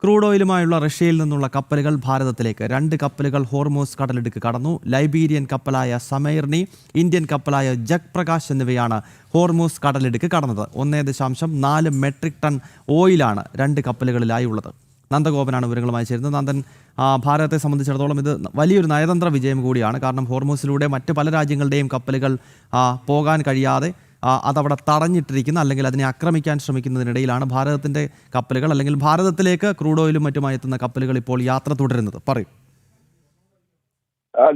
Crude ഓയിലുമായുള്ള റഷ്യയിൽ നിന്നുള്ള കപ്പലുകൾ ഭാരതത്തിലേക്ക് 2 കപ്പലുകൾ ഹോർമൂസ് കടലിടുക്ക് കടന്നു. ലൈബീരിയൻ കപ്പലായ സമൈർണി, ഇന്ത്യൻ കപ്പലായ ജഗ് പ്രകാശ് എന്നിവയാണ് ഹോർമൂസ് കടലിടുക്ക് കടന്നത്. 1.4 മെട്രിക് ടൺ ഓയിലാണ് 2 കപ്പലുകളിലായി ഉള്ളത്. നന്ദഗോപനാണ് വിവരങ്ങളുമായി ചേരുന്നത്. നന്ദൻ, ഭാരതത്തെ സംബന്ധിച്ചിടത്തോളം ഇത് വലിയൊരു നയതന്ത്ര വിജയം കൂടിയാണ്. കാരണം ഹോർമൂസിലൂടെ മറ്റ് പല രാജ്യങ്ങളുടെയും കപ്പലുകൾ പോകാൻ കഴിയാതെ അതവിടെ തടഞ്ഞിട്ടിരിക്കുന്ന, അല്ലെങ്കിൽ അതിനെ ആക്രമിക്കാൻ ശ്രമിക്കുന്നതിനിടയിലാണ് ഭാരതത്തിൻ്റെ കപ്പലുകൾ, അല്ലെങ്കിൽ ഭാരതത്തിലേക്ക് ക്രൂഡ് ഓയിലും മറ്റുമായി എത്തുന്ന കപ്പലുകൾ ഇപ്പോൾ യാത്ര തുടരുന്നത്. പറയും.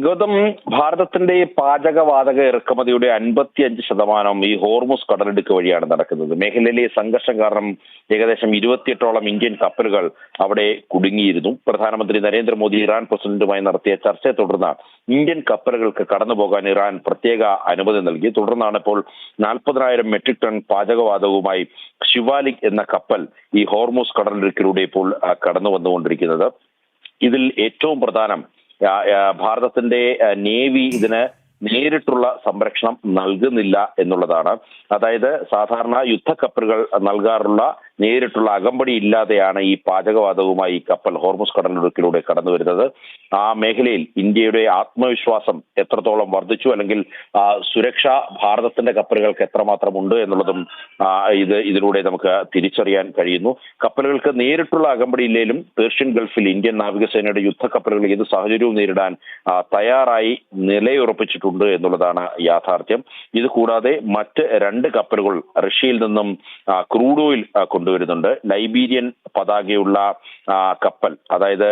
ഗൗതം, ഭാരതത്തിന്റെ പാചകവാതക ഇറക്കുമതിയുടെ 55% ഈ ഹോർമുസ് കടലിടുക്ക് വഴിയാണ് നടക്കുന്നത്. മേഖലയിലെ സംഘർഷം കാരണം ഏകദേശം 28ഓളം ഇന്ത്യൻ കപ്പലുകൾ അവിടെ കുടുങ്ങിയിരുന്നു. പ്രധാനമന്ത്രി നരേന്ദ്രമോദി ഇറാൻ പ്രസിഡന്റുമായി നടത്തിയ ചർച്ചയെ തുടർന്ന് ഇന്ത്യൻ കപ്പലുകൾക്ക് കടന്നുപോകാൻ ഇറാൻ പ്രത്യേക അനുമതി നൽകി. തുടർന്നാണ് ഇപ്പോൾ 40,000 മെട്രിക് ടൺ പാചകവാതകവുമായി ശിവാലിക് എന്ന കപ്പൽ ഈ ഹോർമുസ് കടലിടുക്കിലൂടെ ഇപ്പോൾ കടന്നു വന്നുകൊണ്ടിരിക്കുന്നത്. ഇതിൽ ഏറ്റവും പ്രധാനം ഭാരതത്തിന്റെ നേവി ഇതിന് നേരിട്ടുള്ള സംരക്ഷണം നൽകുന്നില്ല എന്നുള്ളതാണ്. അതായത് സാധാരണ യുദ്ധക്കപ്പലുകൾ നൽകാറുള്ള നേരിട്ടുള്ള അകമ്പടി ഇല്ലാതെയാണ് ഈ പാചകവാതകവുമായി ഈ കപ്പൽ ഹോർമുസ് കടലിടുക്കിലൂടെ കടന്നു വരുന്നത്. ആ മേഖലയിൽ ഇന്ത്യയുടെ ആത്മവിശ്വാസം എത്രത്തോളം വർദ്ധിച്ചു, അല്ലെങ്കിൽ സുരക്ഷ ഭാരതത്തിന്റെ കപ്പലുകൾക്ക് എത്രമാത്രം ഉണ്ട് എന്നുള്ളതും ഇതിലൂടെ നമുക്ക് തിരിച്ചറിയാൻ കഴിയുന്നു. കപ്പലുകൾക്ക് നേരിട്ടുള്ള അകമ്പടി ഇല്ലെങ്കിലും പേർഷ്യൻ ഗൾഫിൽ ഇന്ത്യൻ നാവികസേനയുടെ യുദ്ധക്കപ്പലുകൾ ഏത് സാഹചര്യവും നേരിടാൻ തയ്യാറായി നിലയുറപ്പിച്ചിട്ടുണ്ട് എന്നുള്ളതാണ് യാഥാർത്ഥ്യം. ഇത് കൂടാതെ മറ്റ് 2 കപ്പലുകൾ റഷ്യയിൽ നിന്നും ക്രൂഡ് ഓയിൽ കൊണ്ടുവരുന്നുണ്ട്. ലൈബീരിയൻ പതാകയുള്ള കപ്പൽ, അതായത്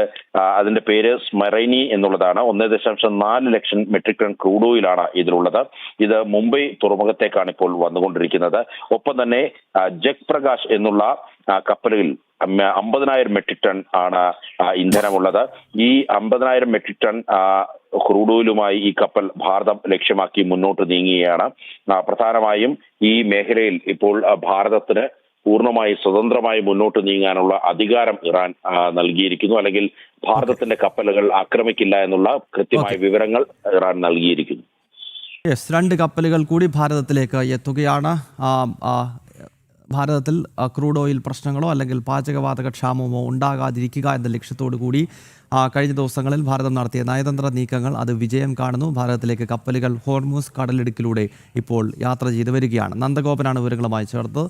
അതിന്റെ പേര് സ്മറൈനി എന്നുള്ളതാണ്. 1.4 ലക്ഷം മെട്രിക് ടൺ ക്രൂഡ് ഓയിലാണ് ഇതിലുള്ളത്. ഇത് മുംബൈ തുറമുഖത്തേക്കാണ് ഇപ്പോൾ വന്നുകൊണ്ടിരിക്കുന്നത്. ഒപ്പം തന്നെ ജഗ് പ്രകാശ് എന്നുള്ള കപ്പലുകളിൽ 50,000 മെട്രിക് ടൺ ആണ് ഇന്ധനമുള്ളത്. ഈ 50,000 മെട്രിക് ടൺ ക്രൂഡ് ഓയിലുമായി ഈ കപ്പൽ ഭാരതം ലക്ഷ്യമാക്കി മുന്നോട്ട് നീങ്ങുകയാണ്. പ്രധാനമായും ഈ മേഖലയിൽ ഇപ്പോൾ ഭാരതത്തിന് പൂർണ്ണമായി സ്വതന്ത്രമായി മുന്നോട്ട് നീങ്ങാനുള്ള അധികാരം ഇറാൻ നൽകിയിരിക്കുന്നു, അല്ലെങ്കിൽ ഭാരതത്തിന്റെ കപ്പലുകൾ ആക്രമിക്കില്ല എന്നുള്ള കൃത്യമായ വിവരങ്ങൾ ഇറാൻ നൽകിയിരിക്കുന്നു. 2 കപ്പലുകൾ കൂടി ഭാരതത്തിലേക്ക് എത്തുകയാണ്. ഭാരതത്തിൽ ക്രൂഡ് ഓയിൽ പ്രശ്നങ്ങളോ അല്ലെങ്കിൽ പാചകവാതക ക്ഷാമമോ ഉണ്ടാകാതിരിക്കുക എന്ന ലക്ഷ്യത്തോടു കൂടി കഴിഞ്ഞ ദിവസങ്ങളിൽ ഭാരതം നടത്തിയ നയതന്ത്ര നീക്കങ്ങൾ അത് വിജയം കാണുന്നു. ഭാരതത്തിലേക്ക് കപ്പലുകൾ ഹോർമൂസ് കടലിടുക്കിലൂടെ ഇപ്പോൾ യാത്ര ചെയ്തു വരികയാണ്. നന്ദഗോപനാണ് വിവരങ്ങളുമായി ചേർത്ത്.